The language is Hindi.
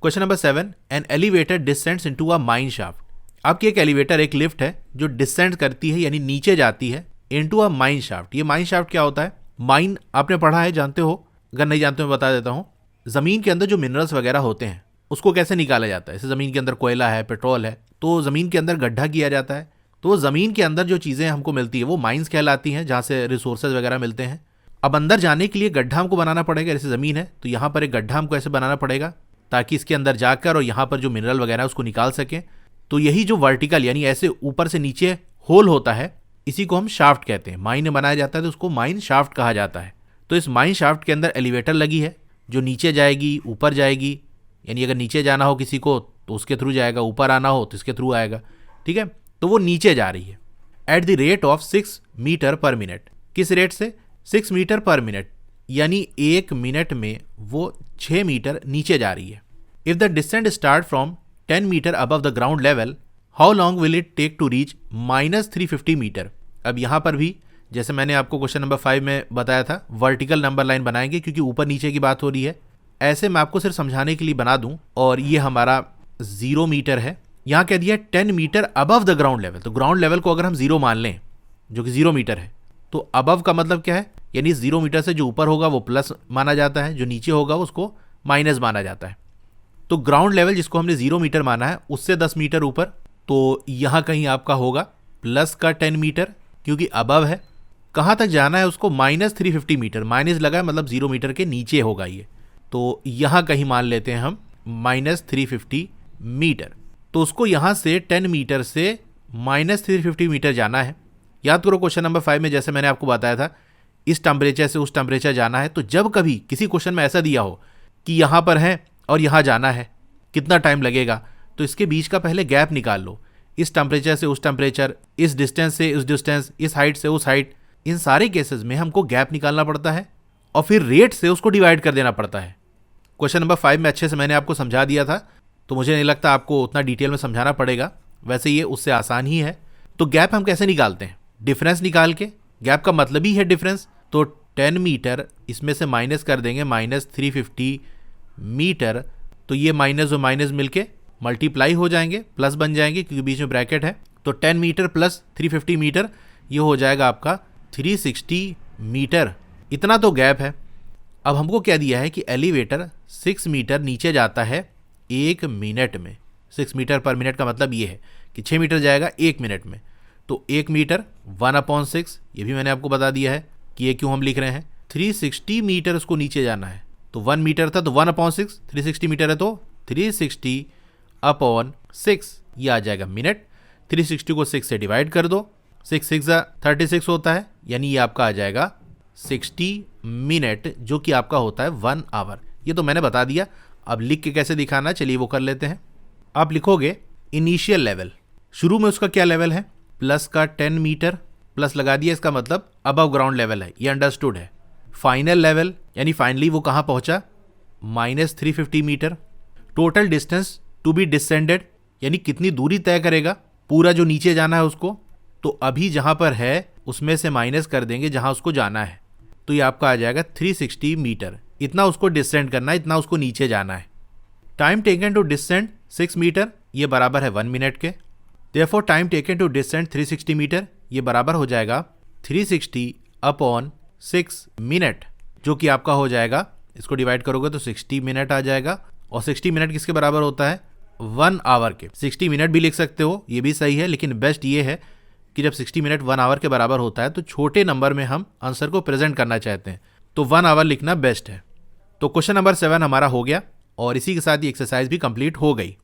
Question number 7, an elevator descends into a mine shaft. आपकी एक एलिवेटर, एक लिफ्ट है जो डिसेंड करती है यानी नीचे जाती है इनटू अ माइन शाफ्ट। ये माइन शाफ्ट क्या होता है? माइन आपने पढ़ा है, जानते हो, अगर नहीं जानते हो मैं बता देता हूँ। ज़मीन के अंदर जो मिनरल्स वगैरह होते हैं उसको कैसे निकाला जाता है? जैसे ज़मीन के अंदर कोयला है, पेट्रोल है, तो ज़मीन के अंदर गड्ढा किया जाता है, तो ज़मीन के अंदर जो चीज़ें हमको मिलती है वो माइंस कहलाती हैं, जहाँ से रिसोर्सेज वगैरह मिलते हैं। अब अंदर जाने के लिए गड्ढा हमको बनाना पड़ेगा। जैसे ज़मीन है तो यहाँ पर एक गड्ढा हमको ऐसे बनाना पड़ेगा ताकि इसके अंदर जाकर और यहाँ पर जो मिनरल वगैरह है उसको निकाल सकें। तो यही जो वर्टिकल यानी ऐसे ऊपर से नीचे होल होता है, इसी को हम शाफ्ट कहते हैं। माइन में बनाया जाता है तो उसको माइन शाफ्ट कहा जाता है। तो इस माइन शाफ्ट के अंदर एलिवेटर लगी है जो नीचे जाएगी, ऊपर जाएगी, यानी अगर नीचे जाना हो किसी को तो उसके थ्रू जाएगा, ऊपर आना हो तो इसके थ्रू आएगा। ठीक है, तो वो नीचे जा रही है at the rate of 6 metre पर मिनट। किस रेट से? 6 मीटर पर मिनट, यानी 1 मिनट में वो 6 मीटर नीचे जा रही है। If the descent start from 10 metre above the ground level, how long will it take to reach -350 metre. अब यहाँ पर भी जैसे मैंने आपको क्वेश्चन नंबर 5 में बताया था, वर्टिकल नंबर लाइन बनाएंगे क्योंकि ऊपर नीचे की बात हो रही है। ऐसे मैं आपको सिर्फ समझाने के लिए बना दूं। और ये हमारा 0 मीटर है, यहाँ कह दिया 10 metre above the ground level. तो ग्राउंड लेवल को अगर हम 0 मान लें जो कि 0 मीटर है, तो अबव का मतलब क्या है? यानी 0 मीटर से जो ऊपर होगा वो प्लस माना जाता है, जो नीचे होगा उसको माइनस माना जाता है। तो ग्राउंड लेवल जिसको हमने 0 मीटर माना है उससे 10 मीटर ऊपर, तो यहाँ कहीं आपका होगा प्लस का 10 मीटर क्योंकि अबव है। कहाँ तक जाना है उसको? -350 मीटर। माइनस लगा है मतलब 0 मीटर के नीचे होगा ये, तो यहाँ कहीं मान लेते हैं हम -350 मीटर। तो उसको यहाँ से 10 मीटर से -350 मीटर जाना है। याद करो क्वेश्चन नंबर 5 में जैसे मैंने आपको बताया था, इस टेम्परेचर से उस टेम्परेचर जाना है। तो जब कभी किसी क्वेश्चन में ऐसा दिया हो कि यहाँ पर है और यहाँ जाना है, कितना टाइम लगेगा, तो इसके बीच का पहले गैप निकाल लो। इस टेम्परेचर से उस टेम्परेचर, इस डिस्टेंस से उस डिस्टेंस, इस हाइट से उस हाइट, इन सारे केसेस में हमको गैप निकालना पड़ता है और फिर रेट से उसको डिवाइड कर देना पड़ता है। क्वेश्चन नंबर 5 में अच्छे से मैंने आपको समझा दिया था, तो मुझे नहीं लगता आपको उतना डिटेल में समझाना पड़ेगा। वैसे ये उससे आसान ही है। तो गैप हम कैसे निकालते हैं? डिफरेंस निकाल के। गैप का मतलब ही है डिफरेंस। तो 10 मीटर इसमें से माइनस कर देंगे -350 मीटर, तो ये माइनस और माइनस मिलके मल्टीप्लाई हो जाएंगे, प्लस बन जाएंगे क्योंकि बीच में ब्रैकेट है। तो 10 मीटर प्लस 350 मीटर, ये हो जाएगा आपका 360 मीटर। इतना तो गैप है। अब हमको क्या दिया है कि एलिवेटर 6 मीटर नीचे जाता है 1 मिनट में। 6 मीटर पर मिनट का मतलब ये है कि 6 मीटर जाएगा 1 मिनट में। तो 1 मीटर 1/6, ये भी मैंने आपको बता दिया है कि ये क्यों हम लिख रहे हैं। 360 मीटर उसको नीचे जाना है, तो 1 मीटर था तो 1/6, 360 मीटर है तो 360/6, ये आ जाएगा मिनट। 360 को 6 से डिवाइड कर दो, 6 6 36 होता है, यानी ये आपका आ जाएगा 60 मिनट, जो कि आपका होता है 1 आवर। ये तो मैंने बता दिया। अब लिख के कैसे दिखाना, चलिए वो कर लेते हैं। आप लिखोगे इनिशियल लेवल, शुरू में उसका क्या लेवल है? प्लस का 10 मीटर, प्लस लगा दिया, इसका मतलब अबव ग्राउंड लेवल है, ये अंडरस्टूड है। फाइनल लेवल यानी फाइनली वो कहाँ पहुंचा? -350 metre. Total distance to be descended, यानी कितनी दूरी तय करेगा, पूरा जो नीचे जाना है उसको। तो अभी जहाँ पर है उसमें से माइनस कर देंगे जहाँ उसको जाना है, तो ये आपका आ जाएगा 360 मीटर। इतना उसको डिसेंड करना है, इतना उसको नीचे जाना है। Time taken to descend 6 metre, ये बराबर है 1 मिनट के। Therefore time taken to descend 360 metre, ये बराबर हो जाएगा 360/6 मिनट, जो कि आपका हो जाएगा, इसको डिवाइड करोगे तो 60 मिनट आ जाएगा। और 60 मिनट किसके बराबर होता है? 1 आवर के। 60 मिनट भी लिख सकते हो, ये भी सही है, लेकिन बेस्ट ये है कि जब 60 मिनट 1 आवर के बराबर होता है तो छोटे नंबर में हम आंसर को प्रेजेंट करना चाहते हैं, तो 1 आवर लिखना बेस्ट है। तो क्वेश्चन नंबर 7 हमारा हो गया और इसी के साथ ये एक्सरसाइज भी कंप्लीट हो गई।